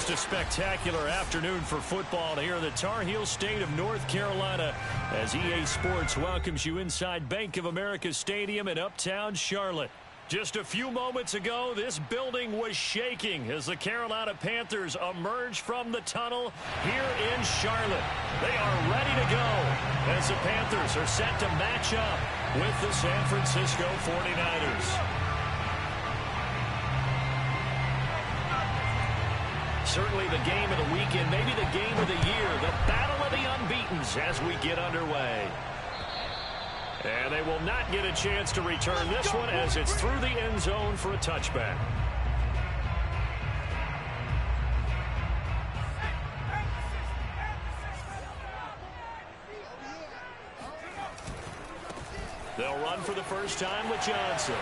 Just a spectacular afternoon for football here in the Tar Heel state of North Carolina as EA Sports welcomes you inside Bank of America Stadium in uptown Charlotte. Just a few moments ago, this building was shaking as the Carolina Panthers emerge from the tunnel here in Charlotte. They are ready to go as the Panthers are set to match up with the San Francisco 49ers. Certainly the game of the weekend, maybe the game of the year, the battle of the unbeatens as we get underway. And they will not get a chance to return this one as it's through the end zone for a touchback. They'll run for the first time with Johnson.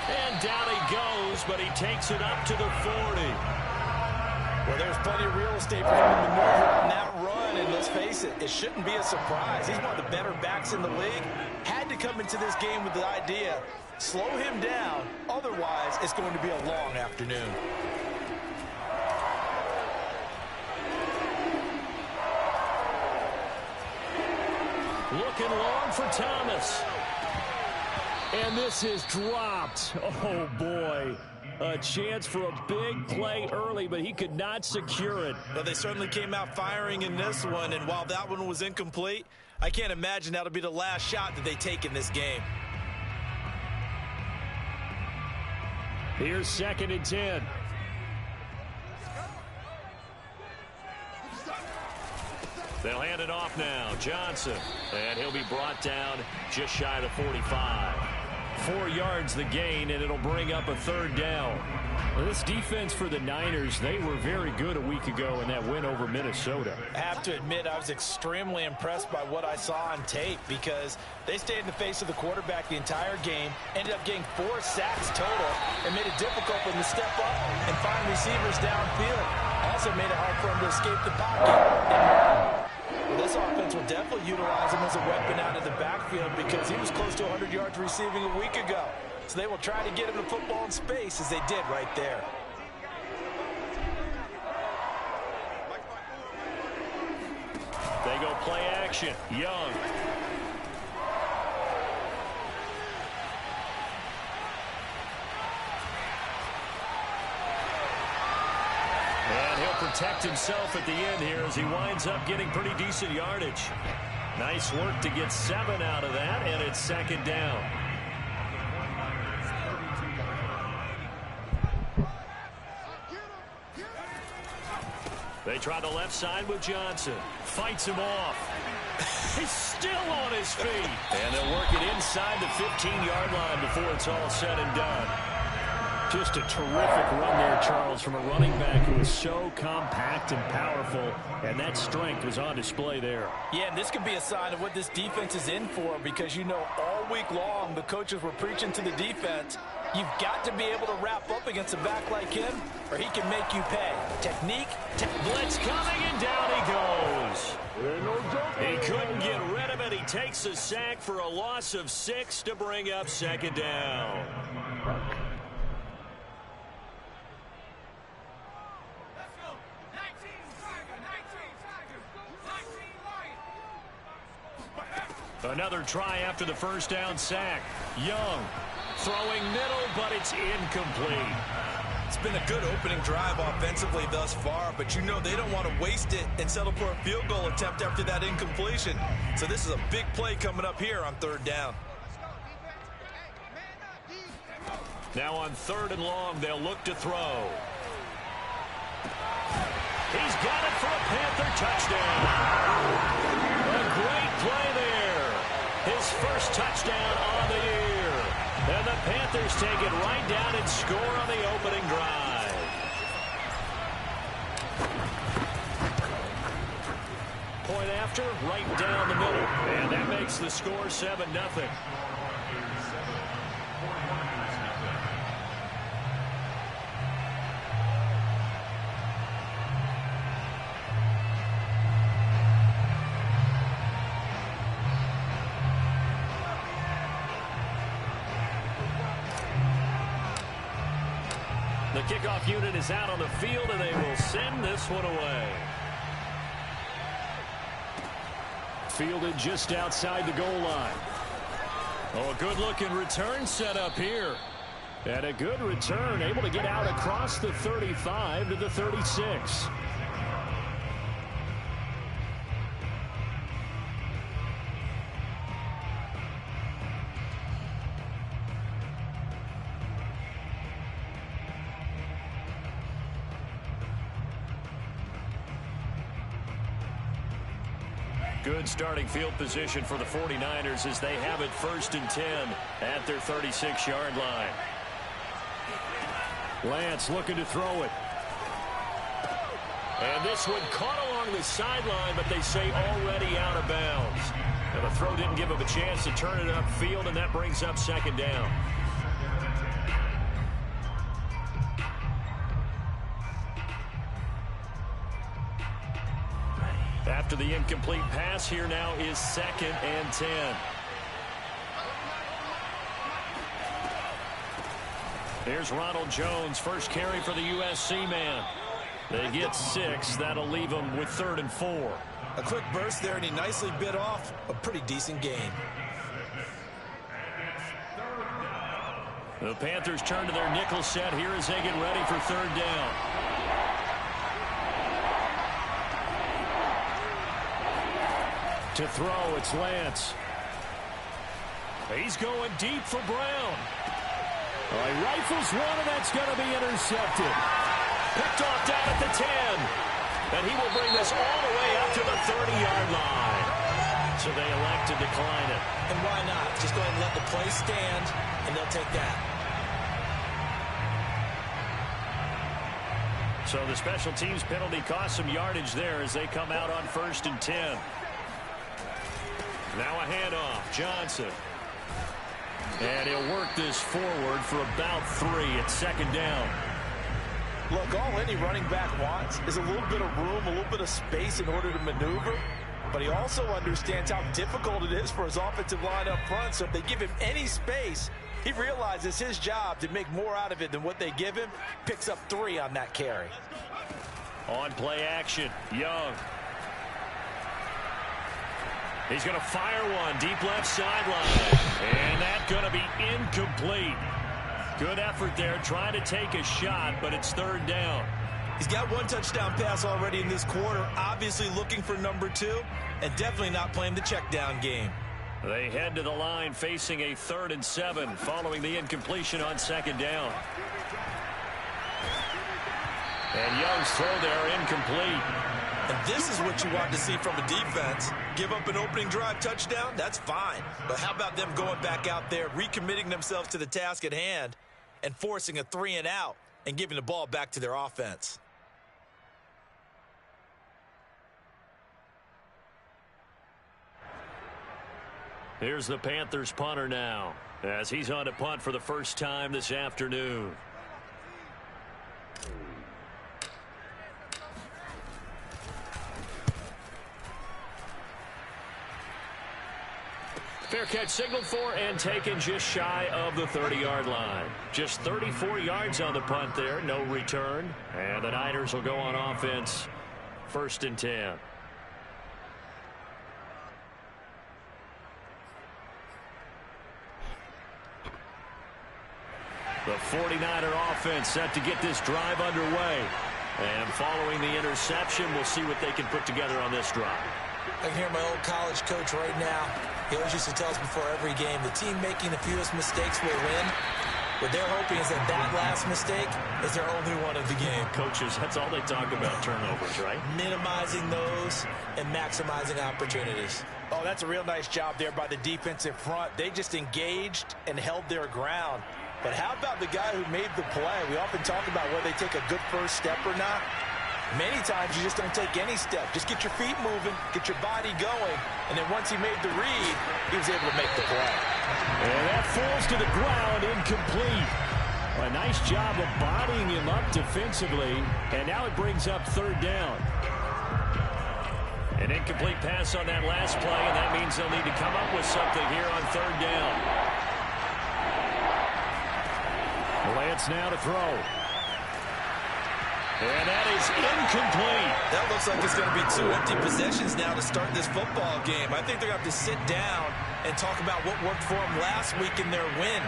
And down he goes, but he takes it up to the 40. Well, there's plenty of real estate for him to maneuver on that run, and let's face it, it shouldn't be a surprise. He's one of the better backs in the league. Had to come into this game with the idea, slow him down, otherwise it's going to be a long afternoon. Looking long for Thomas. And this is dropped. Oh, boy. A chance for a big play early, but he could not secure it. Well, they certainly came out firing in this one, and while that one was incomplete, I can't imagine that'll be the last shot that they take in this game. Here's 2nd and 10. They'll hand it off now. Johnson. And he'll be brought down just shy of the 45. 4 yards the gain, and it'll bring up a 3rd down. Well, this defense for the Niners, they were very good a week ago in that win over Minnesota. I have to admit, I was extremely impressed by what I saw on tape because they stayed in the face of the quarterback the entire game, ended up getting 4 sacks total, and made it difficult for them to step up and find receivers downfield. Also made it hard for them to escape the pocket. Well, this offense will definitely utilize him as a weapon out of the backfield because he was close to 100 yards receiving a week ago. So they will try to get him the football in space as they did right there. They go play action. Young. And he'll protect himself at the end here as he winds up getting pretty decent yardage. Nice work to get 7 out of that, and it's 2nd down. They try the left side with Johnson. Fights him off. He's still on his feet. And they'll work it inside the 15-yard line before it's all said and done. Just a terrific run there, Charles, from a running back who is so compact and powerful, and that strength was on display there. Yeah, and this could be a sign of what this defense is in for because, you know, all week long the coaches were preaching to the defense, you've got to be able to wrap up against a back like him or he can make you pay. Technique. Blitz coming, and down he goes. He couldn't get rid of it. He takes a sack for a loss of 6 to bring up 2nd down. Another try after the first down sack. Young throwing middle, but it's incomplete. It's been a good opening drive offensively thus far, but you know they don't want to waste it and settle for a field goal attempt after that incompletion. So this is a big play coming up here on 3rd down. Now on 3rd and long, they'll look to throw. He's got it for a Panther touchdown. A great play there. His first touchdown on the year. And the Panthers take it right down and score on the opening drive. Point after, right down the middle. And that makes the score 7-0. The kickoff unit is out on the field, and they will send this one away. Fielded just outside the goal line. Oh, a good-looking return set up here. And a good return, able to get out across the 35 to the 36. Good starting field position for the 49ers as they have it 1st and 10 at their 36-yard line. Lance looking to throw it. And this one caught along the sideline, but they say already out of bounds. Now the throw didn't give him a chance to turn it upfield, and that brings up 2nd down. After the incomplete pass, here now is 2nd and 10. Here's Ronald Jones, first carry for the USC man. They get 6. That'll leave them with 3rd and 4. A quick burst there, and he nicely bit off a pretty decent gain. The Panthers turn to their nickel set here as they get ready for 3rd down. To throw, it's Lance. He's going deep for Brown. He rifles one, and that's going to be intercepted. Picked off down at the 10. And he will bring this all the way up to the 30-yard line. So they elect to decline it. And why not? Just go ahead and let the play stand, and they'll take that. So the special teams penalty cost some yardage there as they come out on 1st and 10. Now a handoff. Johnson. And he'll work this forward for about 3 at 2nd down. Look, all any running back wants is a little bit of room, a little bit of space in order to maneuver. But he also understands how difficult it is for his offensive line up front. So if they give him any space, he realizes his job to make more out of it than what they give him. Picks up 3 on that carry. On play action, Young. He's going to fire one deep left sideline. And that's going to be incomplete. Good effort there, trying to take a shot, but it's 3rd down. He's got 1 touchdown pass already in this quarter, obviously looking for number 2, and definitely not playing the check down game. They head to the line facing a 3rd and 7 following the incompletion on 2nd down. And Young's throw there incomplete. And this is what you want to see from a defense. Give up an opening drive touchdown, that's fine. But how about them going back out there, recommitting themselves to the task at hand, and forcing a 3 and out and giving the ball back to their offense? Here's the Panthers punter now as he's on to punt for the first time this afternoon. Fair catch signaled for and taken just shy of the 30-yard line. Just 34 yards on the punt there, no return. And the Niners will go on offense, 1st and 10. The 49er offense set to get this drive underway. And following the interception, we'll see what they can put together on this drive. I can hear my old college coach right now. He always used to tell us before every game, the team making the fewest mistakes will win. What they're hoping is that that last mistake is their only one of the game. Coaches, that's all they talk about, turnovers, right? Minimizing those and maximizing opportunities. Oh, that's a real nice job there by the defensive front. They just engaged and held their ground. But how about the guy who made the play? We often talk about whether they take a good first step or not. Many times you just don't take any step. Just get your feet moving, get your body going, and then once he made the read, he was able to make the play. And that falls to the ground, incomplete. A nice job of bodying him up defensively, and now it brings up 3rd down. An incomplete pass on that last play, and that means they'll need to come up with something here on 3rd down. Lance now to throw. And that is incomplete. That looks like it's going to be 2 empty possessions now to start this football game. I think they're going to have to sit down and talk about what worked for them last week in their win.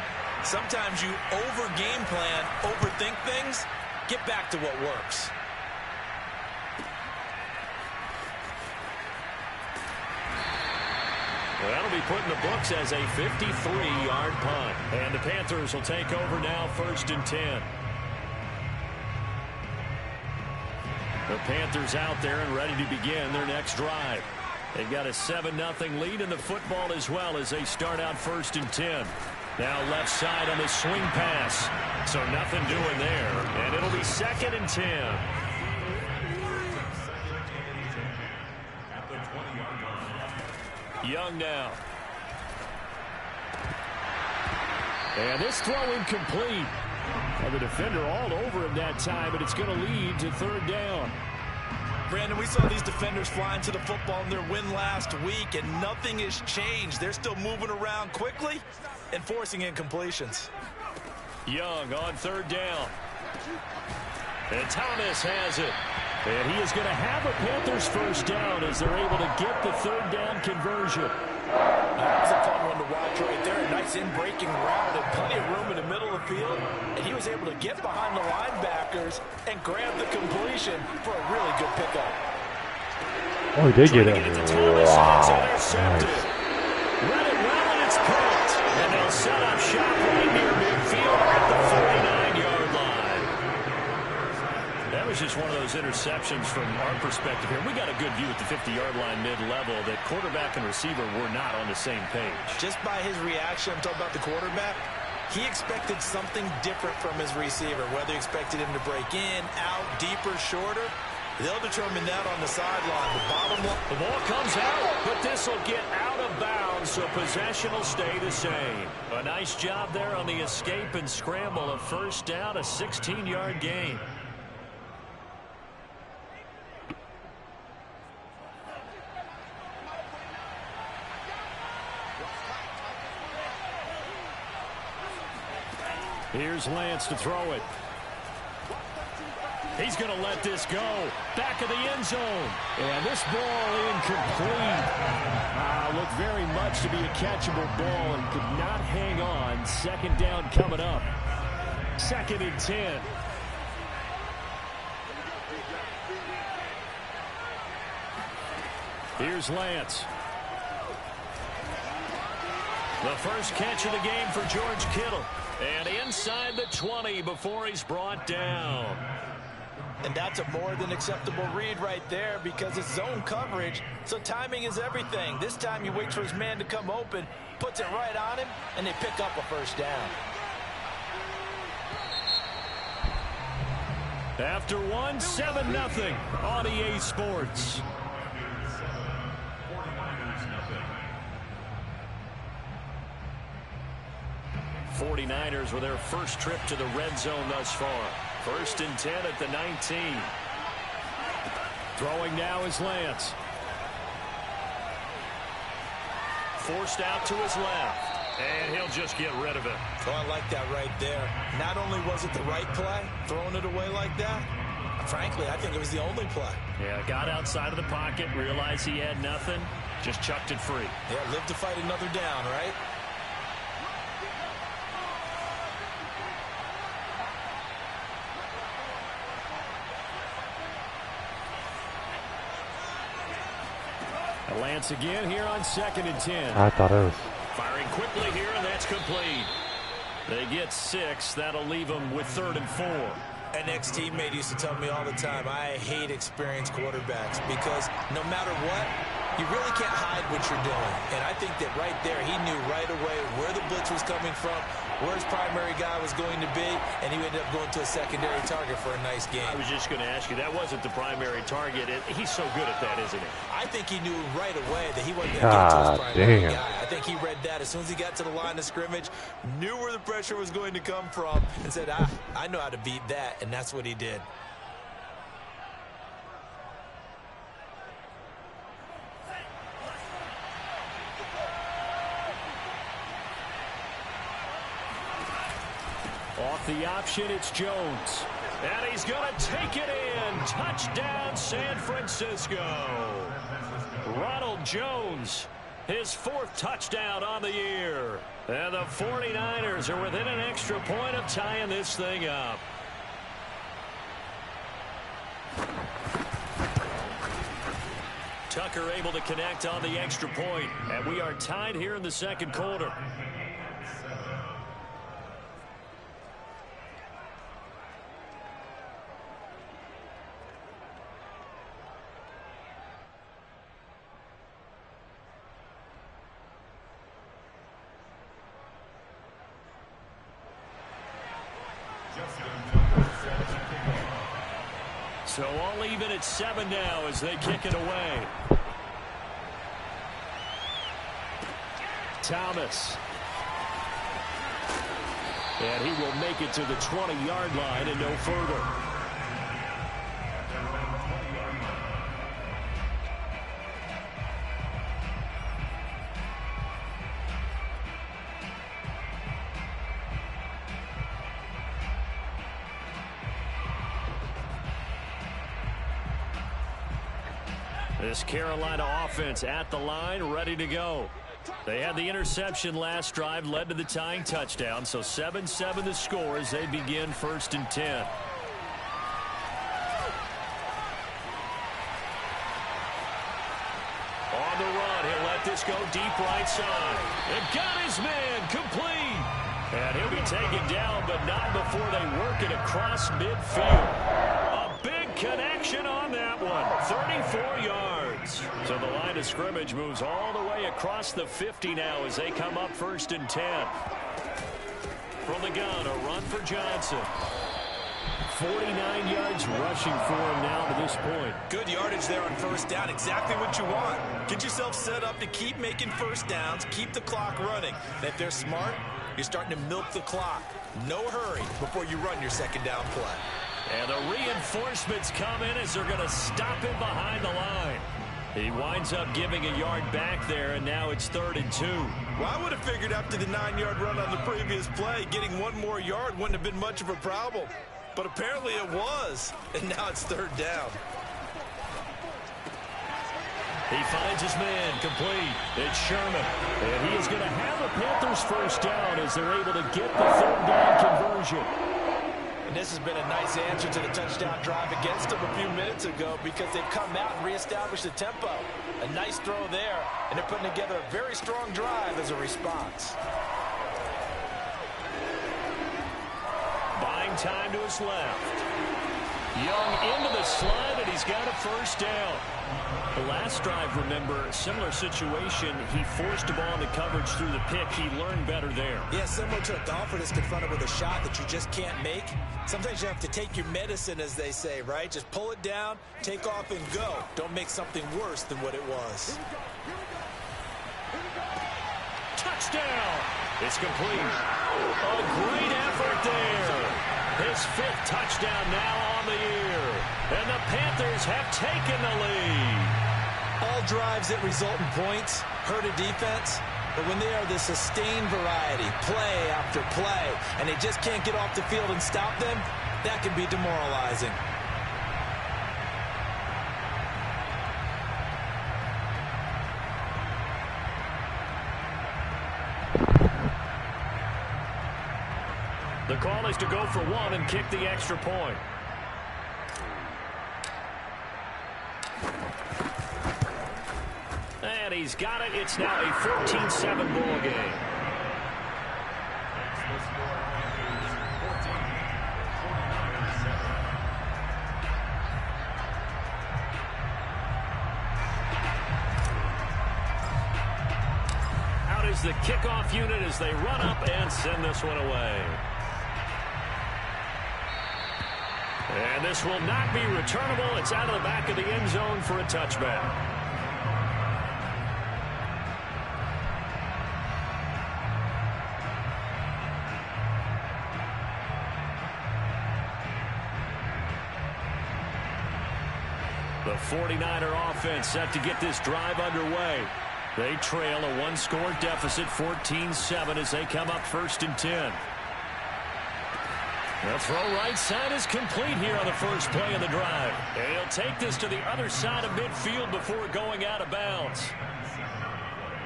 Sometimes you over-game plan, overthink things, get back to what works. Well, that'll be put in the books as a 53-yard punt. And the Panthers will take over now, 1st and 10. The Panthers out there and ready to begin their next drive. They've got a 7-0 lead in the football as well as they start out 1st and 10. Now left side on the swing pass. So nothing doing there. And it'll be 2nd and 10. Young now. And this throw incomplete. And the defender all over him that time, but it's going to lead to 3rd down. Brandon, we saw these defenders flying to the football in their win last week, and nothing has changed. They're still moving around quickly and forcing incompletions. Young on 3rd down. And Thomas has it. And he is going to have a Panthers 1st down as they're able to get the 3rd down conversion. That was a fun one to watch right there. A nice in-breaking route and plenty of room in the middle of the field. And he was able to get behind the linebackers and grab the completion for a really good pickup. Oh, he did get it. Wow. Nice. Run it well, and it's picked. And they'll set up shop right near midfield at the 49-yard line. That was just one of those interceptions from our perspective here. We got a good view at the 50-yard line mid-level that quarterback and receiver were not on the same page. Just by his reaction, I'm talking about the quarterback, he expected something different from his receiver, whether he expected him to break in, out, deeper, shorter. They'll determine that on the sideline. The bottom line. The ball comes out, but this will get out of bounds, so possession will stay the same. A nice job there on the escape and scramble. A 1st down, a 16-yard gain. Here's Lance to throw it. He's going to let this go. Back of the end zone. And this ball incomplete. Looked very much to be a catchable ball and could not hang on. 2nd down coming up. 2nd and 10. Here's Lance. The first catch of the game for George Kittle. And inside the 20 before he's brought down. And that's a more than acceptable read right there because it's zone coverage, so timing is everything. This time he waits for his man to come open, puts it right on him, and they pick up a 1st down. After 7-0 on EA Sports. 49ers with their first trip to the red zone thus far. 1st and 10 at the 19. Throwing now is Lance. Forced out to his left. And he'll just get rid of it. Oh, I like that right there. Not only was it the right play, throwing it away like that, frankly, I think it was the only play. Yeah, got outside of the pocket, realized he had nothing, just chucked it free. Yeah, live to fight another down, right? Lance again here on 2nd and 10. I thought it was. Firing quickly here, and that's complete. They get 6. That'll leave them with 3rd and 4. An ex-teammate used to tell me all the time, I hate experienced quarterbacks because no matter what, you really can't hide what you're doing. And I think that right there, he knew right away where the blitz was coming from, where his primary guy was going to be, and he ended up going to a secondary target for a nice game. I was just going to ask you, that wasn't the primary target. He's so good at that, isn't he? I think he knew right away that he wasn't going to get to his primary guy. I think he read that as soon as he got to the line of scrimmage, knew where the pressure was going to come from, and said, I know how to beat that, and that's what he did. Off the option, it's Jones. And he's going to take it in. Touchdown, San Francisco. Ronald Jones, his 4th touchdown on the year. And the 49ers are within an extra point of tying this thing up. Tucker able to connect on the extra point, and we are tied here in the second quarter. So all even at 7 now as they kick it away. Thomas. And he will make it to the 20-yard line and no further. This Carolina offense at the line, ready to go. They had the interception last drive, led to the tying touchdown, so 7-7 the score as they begin 1st and 10. On the run, he'll let this go deep right side. And got his man complete. And he'll be taken down, but not before they work it across midfield. A big connection on that one. 34 yards. So the line of scrimmage moves all the way across the 50 now as they come up 1st and 10. From the gun, a run for Johnson. 49 yards rushing for him now to this point. Good yardage there on 1st down. Exactly what you want. Get yourself set up to keep making 1st downs, keep the clock running. And if they're smart, you're starting to milk the clock. No hurry before you run your 2nd down play. And the reinforcements come in as they're going to stop him behind the line. He winds up giving a yard back there, and now it's 3rd and 2. Well, I would have figured after the 9-yard run on the previous play, getting 1 more yard wouldn't have been much of a problem. But apparently it was, and now it's 3rd down. He finds his man complete. It's Sherman. And he is going to have the Panthers 1st down as they're able to get the 3rd down conversion. And this has been a nice answer to the touchdown drive against them a few minutes ago because they've come out and reestablished the tempo. A nice throw there, and they're putting together a very strong drive as a response. Buying time to his left. Young into the slide, and he's got a 1st down. The last drive, remember, similar situation. He forced the ball into coverage through the pick. He learned better there. Yeah, similar to a golfer that's confronted with a shot that you just can't make. Sometimes you have to take your medicine, as they say, right? Just pull it down, take off, and go. Don't make something worse than what it was. Touchdown! It's complete. A great effort there. His 5th touchdown now on the year. And the Panthers have taken the lead. All drives that result in points hurt a defense. But when they are the sustained variety, play after play, and they just can't get off the field and stop them, that can be demoralizing. The call is to go for 1 and kick the extra point. And he's got it. It's now a 14-7 ball game. Out is the kickoff unit as they run up and send this one away. And this will not be returnable. It's out of the back of the end zone for a touchback. The 49er offense set to get this drive underway. They trail a 1-score deficit, 14-7, as they come up 1st and 10. The throw right side is complete here on the first play of the drive. And he'll take this to the other side of midfield before going out of bounds.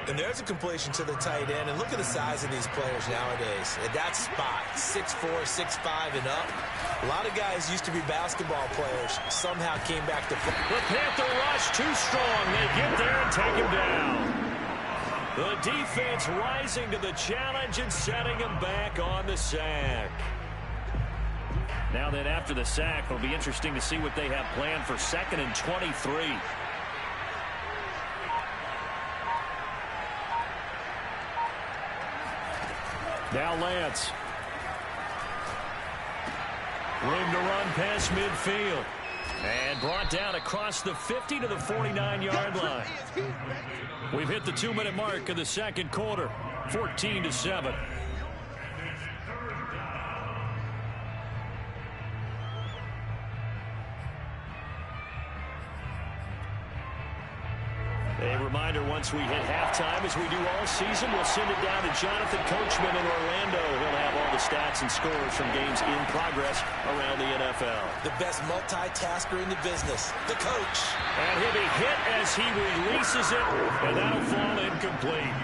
And there's a completion to the tight end. And look at the size of these players nowadays. At that spot, 6'4", 6'5", and up. A lot of guys used to be basketball players. Somehow came back to football. The Panther rush too strong. They get there and take him down. The defense rising to the challenge and setting him back on the sack. Now then, after the sack, it'll be interesting to see what they have planned for 2nd and 23. Now Lance. Room to run past midfield. And brought down across the 50 to the 49-yard line. We've hit the 2-minute mark of the second quarter. 14-7. A reminder, once we hit halftime, as we do all season, we'll send it down to Jonathan Coachman in Orlando. He'll have all the stats and scores from games in progress around the NFL. The best multitasker in the business, the coach. And he'll be hit as he releases it, and that'll fall incomplete.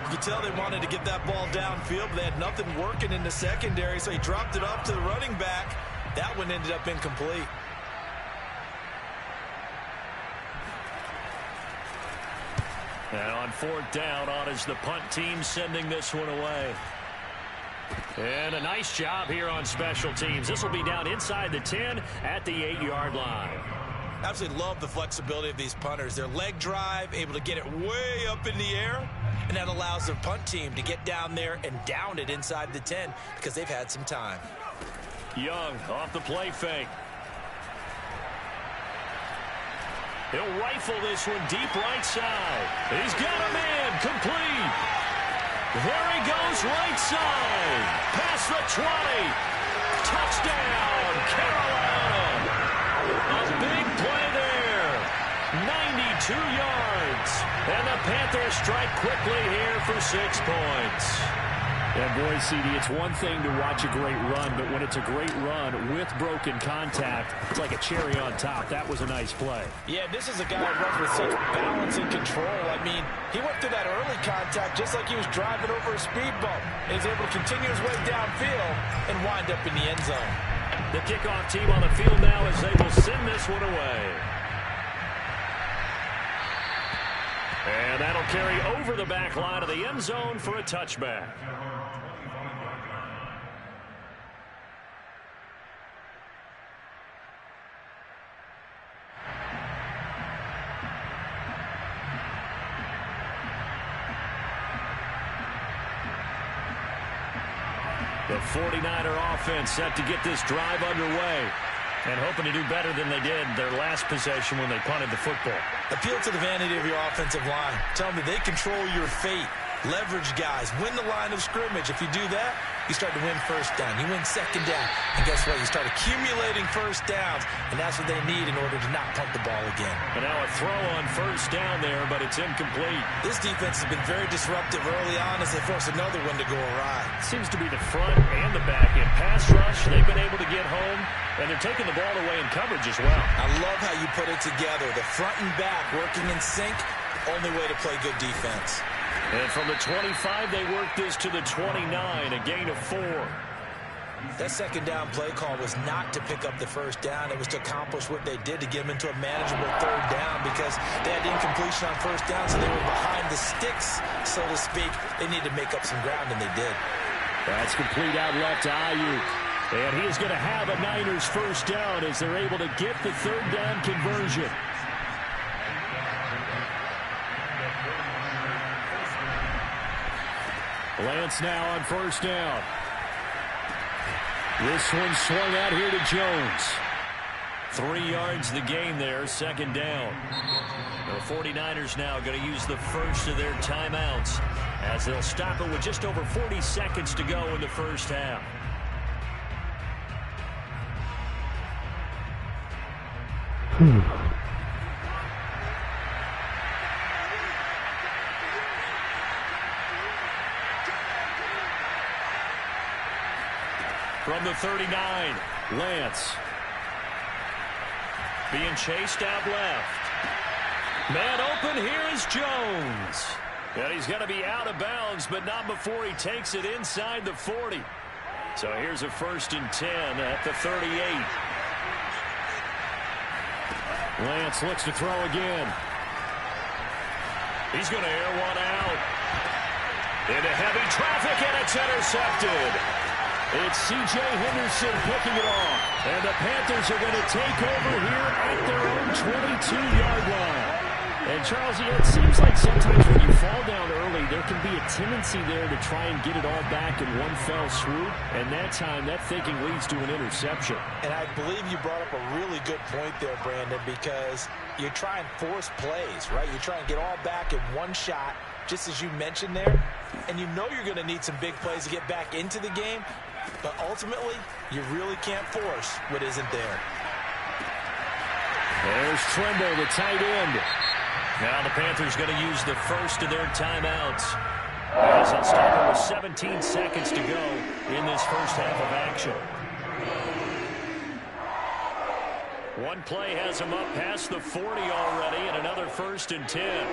You could tell they wanted to get that ball downfield, but they had nothing working in the secondary, so he dropped it off to the running back. That one ended up incomplete. And on 4th down, on is the punt team sending this one away. And a nice job here on special teams. This will be down inside the 10 at the 8-yard line. Absolutely love the flexibility of these punters. Their leg drive, able to get it way up in the air, and that allows their punt team to get down there and down it inside the 10 because they've had some time. Young off the play fake. He'll rifle this one deep right side. He's got a man complete. There he goes right side. Past the 20. Touchdown, Carolina. A big play there. 92 yards. And the Panthers strike quickly here for 6 points. And boy, CD, it's one thing to watch a great run, but when it's a great run with broken contact, it's like a cherry on top. That was a nice play. Yeah, this is a guy who runs with such balance and control. I mean, he went through that early contact just like he was driving over a speed bump. And he's able to continue his way downfield and wind up in the end zone. The kickoff team on the field now as they will send this one away. And that'll carry over the back line of the end zone for a touchback. The 49er offense set to get this drive underway and hoping to do better than they did their last possession when they punted the football. Appeal to the vanity of your offensive line. Tell them they control your fate. Leverage guys. Win the line of scrimmage. If you do that, you start to win first down. You win second down. And guess what? You start accumulating first downs, and that's what they need in order to not punt the ball again. And now a throw on first down there, but it's incomplete. This defense has been very disruptive early on as they force another one to go awry. Seems to be the front and the back. In pass rush, they've been able to get home, and they're taking the ball away in coverage as well. I love how you put it together. The front and back working in sync, only way to play good defense. And from the 25, they worked this to the 29, a gain of 4. That second down play call was not to pick up the first down. It was to accomplish what they did to get them into a manageable third down because they had incompletion on first down, so they were behind the sticks, so to speak. They needed to make up some ground, and they did. That's complete out left to Ayuk. And he is going to have a Niners first down as they're able to get the third down conversion. Lance now on first down. This one swung out here to Jones. 3 yards the gain there, second down. The 49ers now going to use the first of their timeouts as they'll stop it with just over 40 seconds to go in the first half. From the 39, Lance. Being chased out left. Man open, here is Jones. And he's going to be out of bounds, but not before he takes it inside the 40. So here's a 1st and 10 at the 38. Lance looks to throw again. He's going to air one out. Into heavy traffic, and it's intercepted. It's C.J. Henderson picking it off. And the Panthers are going to take over here at their own 22-yard line. And, Charles, it seems like sometimes when you fall down early, there can be a tendency there to try and get it all back in one fell swoop. And that time, that thinking leads to an interception. And I believe you brought up a really good point there, Brandon, because you try and force plays, right? You try and get all back in one shot, just as you mentioned there. And you know you're going to need some big plays to get back into the game. But ultimately, you really can't force what isn't there. There's Tremble, the tight end. Now the Panthers going to use the first of their timeouts. As they'll start with 17 seconds to go in this first half of action. One play has him up past the 40 already, and another 1st and 10.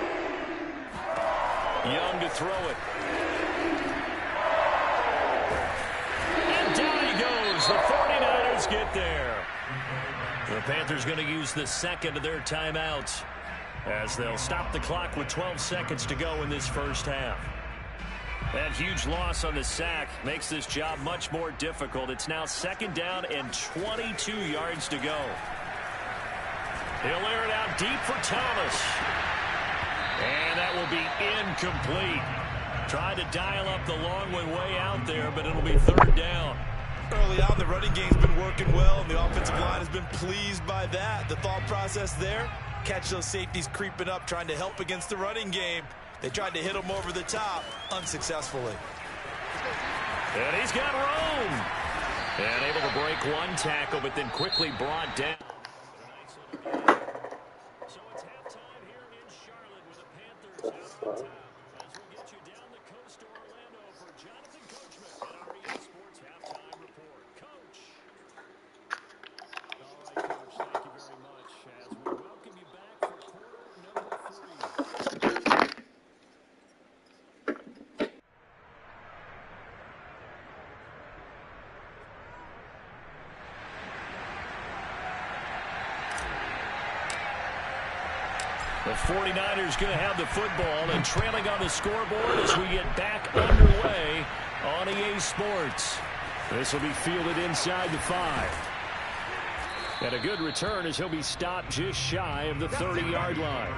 Young to throw it. And down he goes. The 49ers get there. The Panthers going to use the second of their timeouts, as they'll stop the clock with 12 seconds to go in this first half. That huge loss on the sack makes this job much more difficult. It's now 2nd down and 22 yards to go. He'll air it out deep for Thomas. And that will be incomplete. Tried to dial up the long one way out there, but it'll be 3rd down. Early on, the running game's been working well, and the offensive line has been pleased by that. The thought process there, catch those safeties creeping up, trying to help against the running game. They tried to hit him over the top, unsuccessfully. And he's got room. And able to break one tackle, but then quickly brought down. So it's halftime here in Charlotte with the Panthers out on top. As we get you down the coast to Orlando for Jonathan Coachman at our EA Sports Halftime Report. Coach. All right, Coach, thank you very much as we welcome you back for quarter number 3. The 49ers going to have the football and trailing on the scoreboard as we get back underway on EA Sports. This will be fielded inside the 5. And a good return as he'll be stopped just shy of the 30-yard line.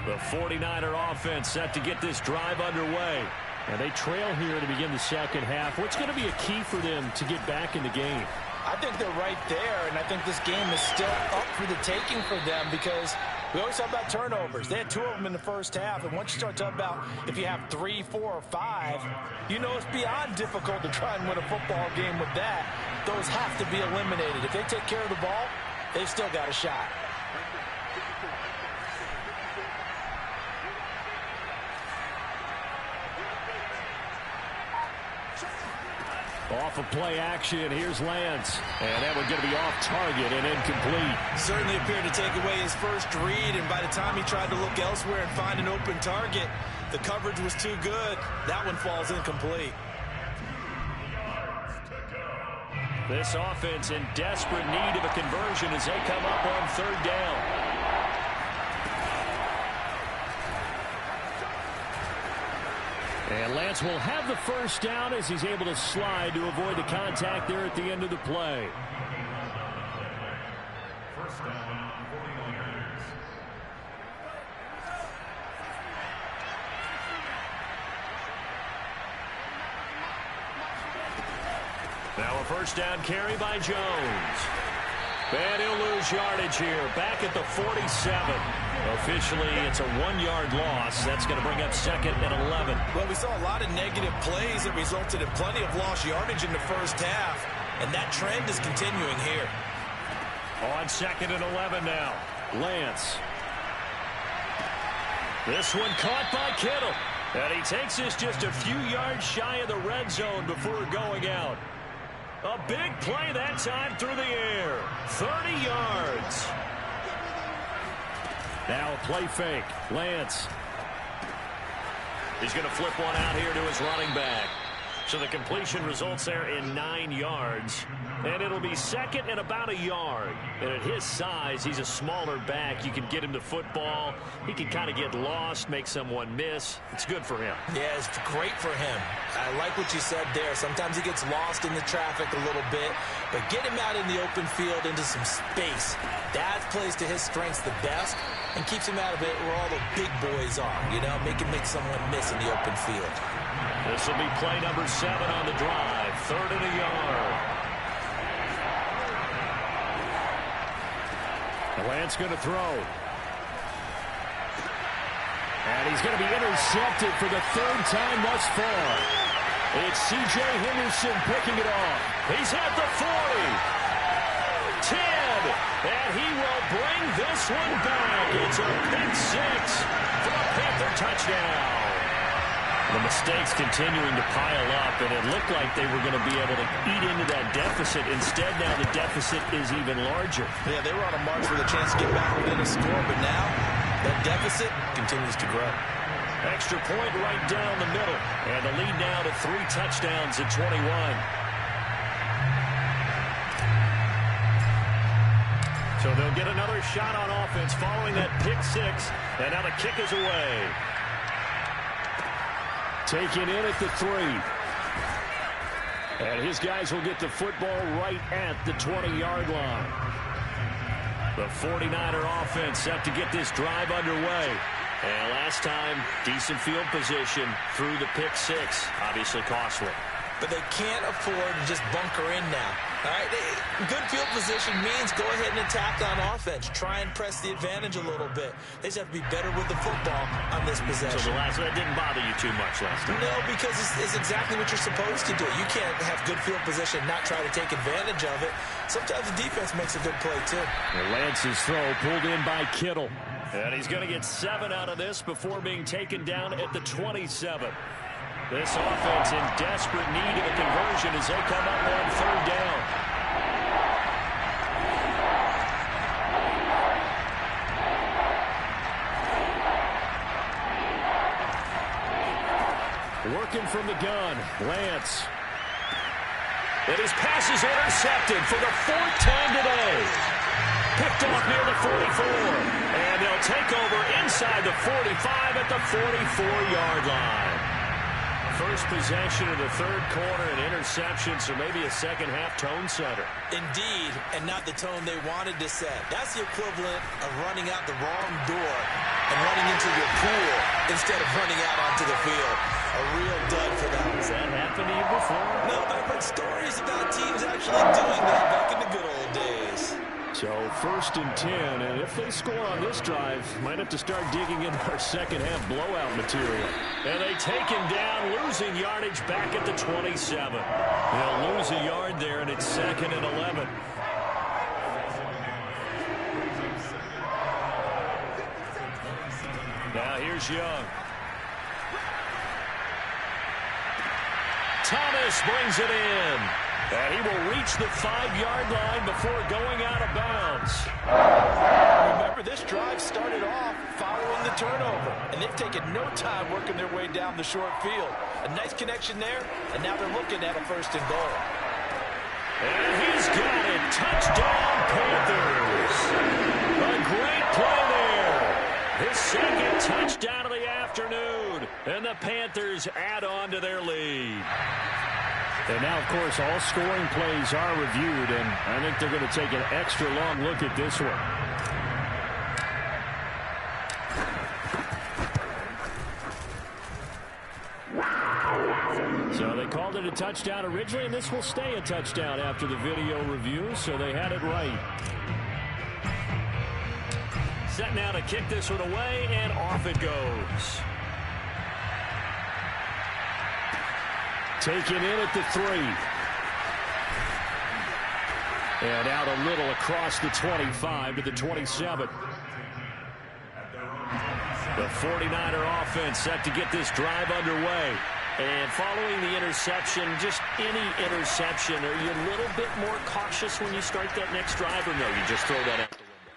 The 49er offense set to get this drive underway. And they trail here to begin the second half. What's going to be a key for them to get back in the game? I think they're right there, and I think this game is still up for the taking for them because we always talk about turnovers. They had 2 of them in the first half, and once you start talking about if you have 3, 4, or 5, you know it's beyond difficult to try and win a football game with that. Those have to be eliminated. If they take care of the ball, they've still got a shot. Off of play action, here's Lance. And that one's going to be off target and incomplete. Certainly appeared to take away his first read, and by the time he tried to look elsewhere and find an open target, the coverage was too good. That one falls incomplete. This offense in desperate need of a conversion as they come up on 3rd down. And Lance will have the first down as he's able to slide to avoid the contact there at the end of the play. First down, 49ers. Now a first down carry by Jones. And he'll lose yardage here. Back at the 47. Officially, it's a 1-yard loss. That's going to bring up 2nd and 11. Well, we saw a lot of negative plays that resulted in plenty of lost yardage in the first half, and that trend is continuing here. On 2nd and 11 now. Lance. This one caught by Kittle. And he takes this just a few yards shy of the red zone before going out. A big play that time through the air. 30 yards. Now a play fake. Lance. He's going to flip one out here to his running back. So the completion results there in 9 yards. And it'll be second and about a yard. And at his size, he's a smaller back. You can get him to football. He can kind of get lost, make someone miss. It's good for him. Yeah, it's great for him. I like what you said there. Sometimes he gets lost in the traffic a little bit. But get him out in the open field into some space. That plays to his strengths the best and keeps him out of it where all the big boys are. You know, make someone miss in the open field. This will be play number 7 on the drive. 3rd and a yard. Lance going to throw. And he's going to be intercepted for the 3rd time thus far. It's C.J. Henderson picking it off. He's at the 40. 10. And he will bring this one back. It's a pick 6 for a Panther touchdown. The mistakes continuing to pile up, and it looked like they were going to be able to eat into that deficit. Instead, now the deficit is even larger. Yeah, they were on a march with a chance to get back within a score, but now that deficit continues to grow. Extra point right down the middle, and the lead now to 3 touchdowns at 21. So they'll get another shot on offense following that pick 6, and now the kick is away. Taken in at the 3. And his guys will get the football right at the 20-yard line. The 49er offense set to get this drive underway. And last time, decent field position through the pick 6. Obviously costly. But they can't afford to just bunker in now. All right, good field position means go ahead and attack on offense. Try and press the advantage a little bit. They just have to be better with the football on this possession. So that didn't bother you too much last time? No, because it's exactly what you're supposed to do. You can't have good field position, not try to take advantage of it. Sometimes the defense makes a good play, too. Lance's throw pulled in by Kittle. And he's going to get 7 out of this before being taken down at the 27. This offense in desperate need of a conversion as they come up on 3rd down. Working from the gun, Lance. And his pass is intercepted for the 4th time today. Picked off near the 44. And they'll take over inside the 45 at the 44-yard line. First possession of the 3rd quarter, an interception, so maybe a second-half tone setter. Indeed, and not the tone they wanted to set. That's the equivalent of running out the wrong door and running into your pool instead of running out onto the field. A real dud for them. Has that happened to you before? No, but I've heard stories about teams actually doing that back in the good old days. So 1st and 10, and if they score on this drive, might have to start digging into our second-half blowout material. And they take him down, losing yardage back at the 27. They'll lose a yard there, and it's 2nd and 11. Now here's Young. Thomas brings it in. And he will reach the 5-yard line before going out of bounds. Remember, this drive started off following the turnover, and they've taken no time working their way down the short field. A nice connection there, and now they're looking at a 1st and goal. And he's got it. Touchdown, Panthers. A great play there. His 2nd touchdown of the afternoon. And the Panthers add on to their lead. And now, of course, all scoring plays are reviewed, and I think they're going to take an extra long look at this one. So they called it a touchdown originally, and this will stay a touchdown after the video review, so they had it right. Set now to kick this one away, and off it goes. Taken in at the 3. And out a little across the 25 to the 27. The 49er offense set to get this drive underway. And following the interception, just any interception, are you a little bit more cautious when you start that next drive, or no, you just throw that out the window?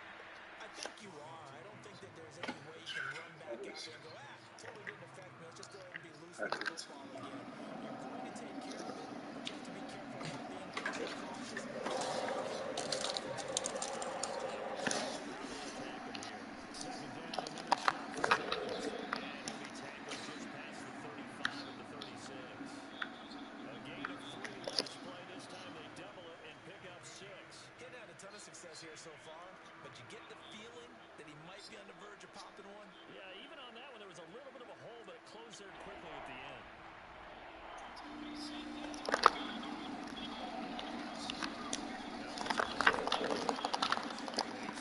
I think you are. I don't think that there's any way you can run back out there and go, totally didn't affect me. Let's just go ahead and be loose with the football again. You're going to take care of it, but you have to be careful about being too cautious and really carry yourself into the red zone. So how do they attack him here? Second down, another shot for Jones. And he'll be tackled just past the 35 at the 36. A gain of 3 last play. This time they double it and pick up 6. He hadn't had a ton of success here so far, but you get the feeling that he might be on the verge of popping one. Yeah, even on that one, there was a little bit of a hole, but it closed there quickly at the end. He's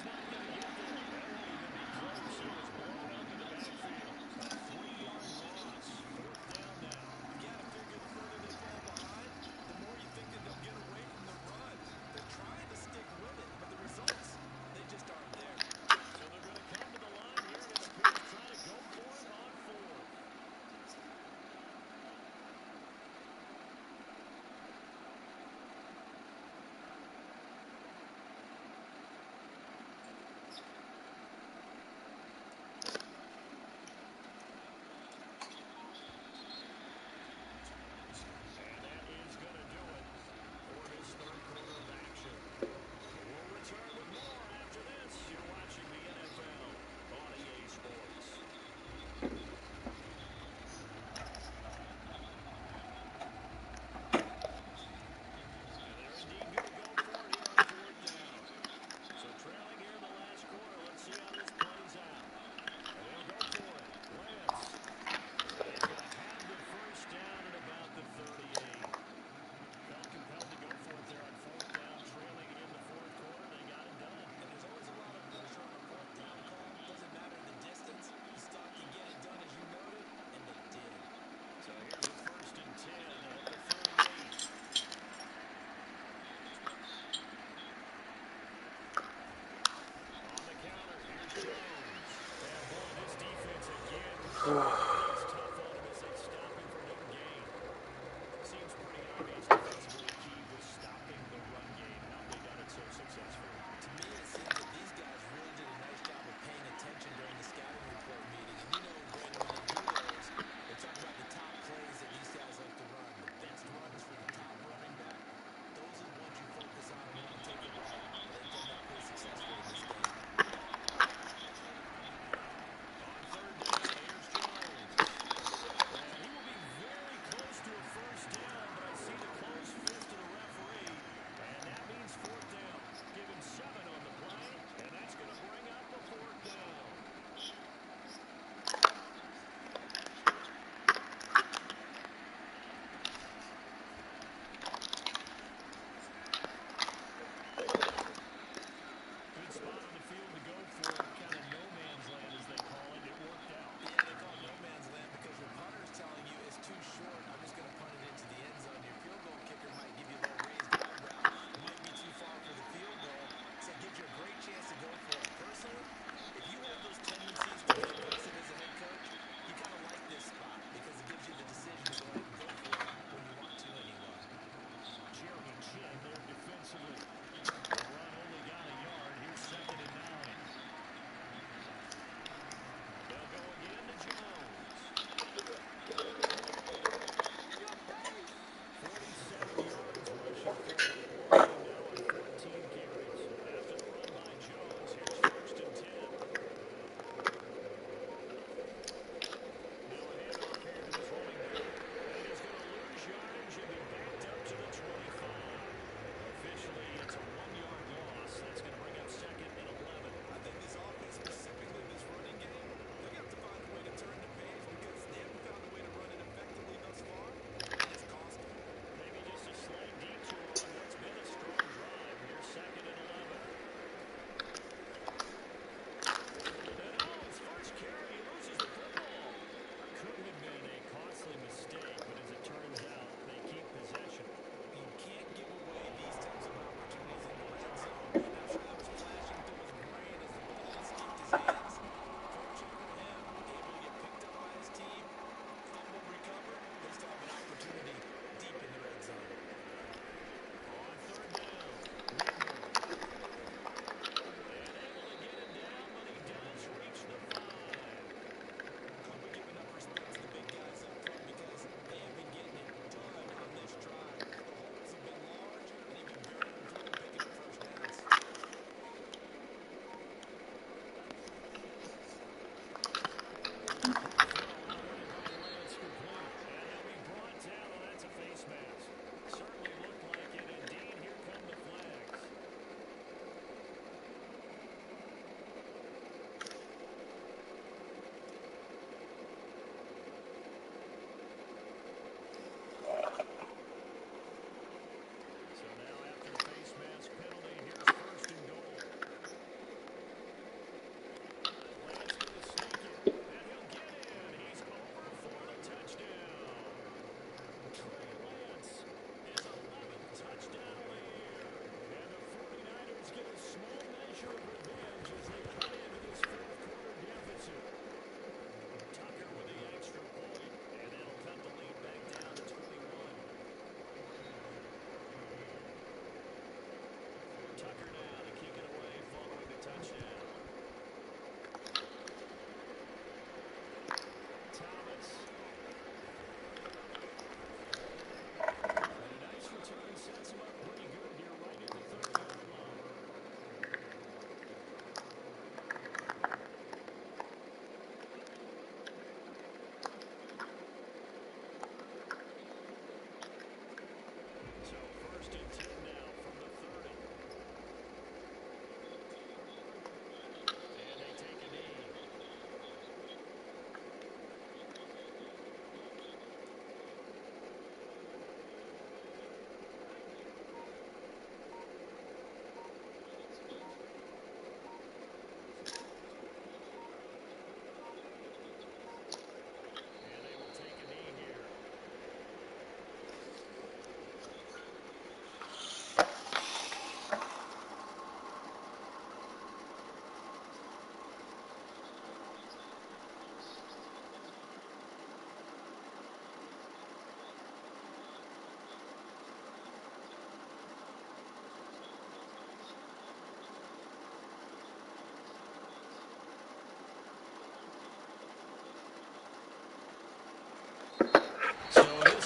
not going to get there. That won't even be close. He was blown up in the backfield. A 3-yard loss. Fourth down now. You got to figure the further they fall behind, the more you think that they'll get away from the run. They're trying to stick with it, but the results, they just aren't there. So they're going to come to the line here, and it appears try to go for it on 4th. And that is going to do it for this third quarter of action. We'll return with more after this. You're watching the NFL on EA Sports. And they're indeed going to go for it here on 4th down. So trailing here in the last quarter. Let's see how this plays out. And they'll go for it. Lance. And he's going to have the first down at about the 38. Felt compelled to go for it there on 4th down, trailing in the 4th quarter. They got it done. And there's always a lot of pressure on a fourth down call. Doesn't matter the distance. You still have to get it done as you noted, and they did. So here's a 1st and 10 at the 38. On the counter, here's Jones. And boy, this defense again, it's tough on him as they stop him from no gain. Seems pretty obvious defensively the key was stopping the run game. How have they done it so successfully? To me, it seems that these guys really did a nice job of paying attention during the scouting report meeting. And you know, Brandon, when they do those, they talk about the top plays that these guys like to run, the best runs for the top running back. Those are the ones you focus on and want to take away. And they've done that pretty successfully in this game. On 3rd down, here's Jones.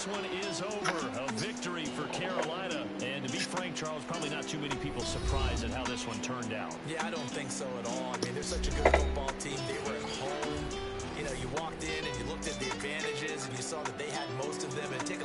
this one is over. A victory for Carolina. And to be frank, Charles, probably not too many people surprised at how this one turned out. Yeah, I don't think so at all. I mean, they're such a good football team. They were at home. You know, you walked in and you looked at the advantages and you saw that they had most of them. And take a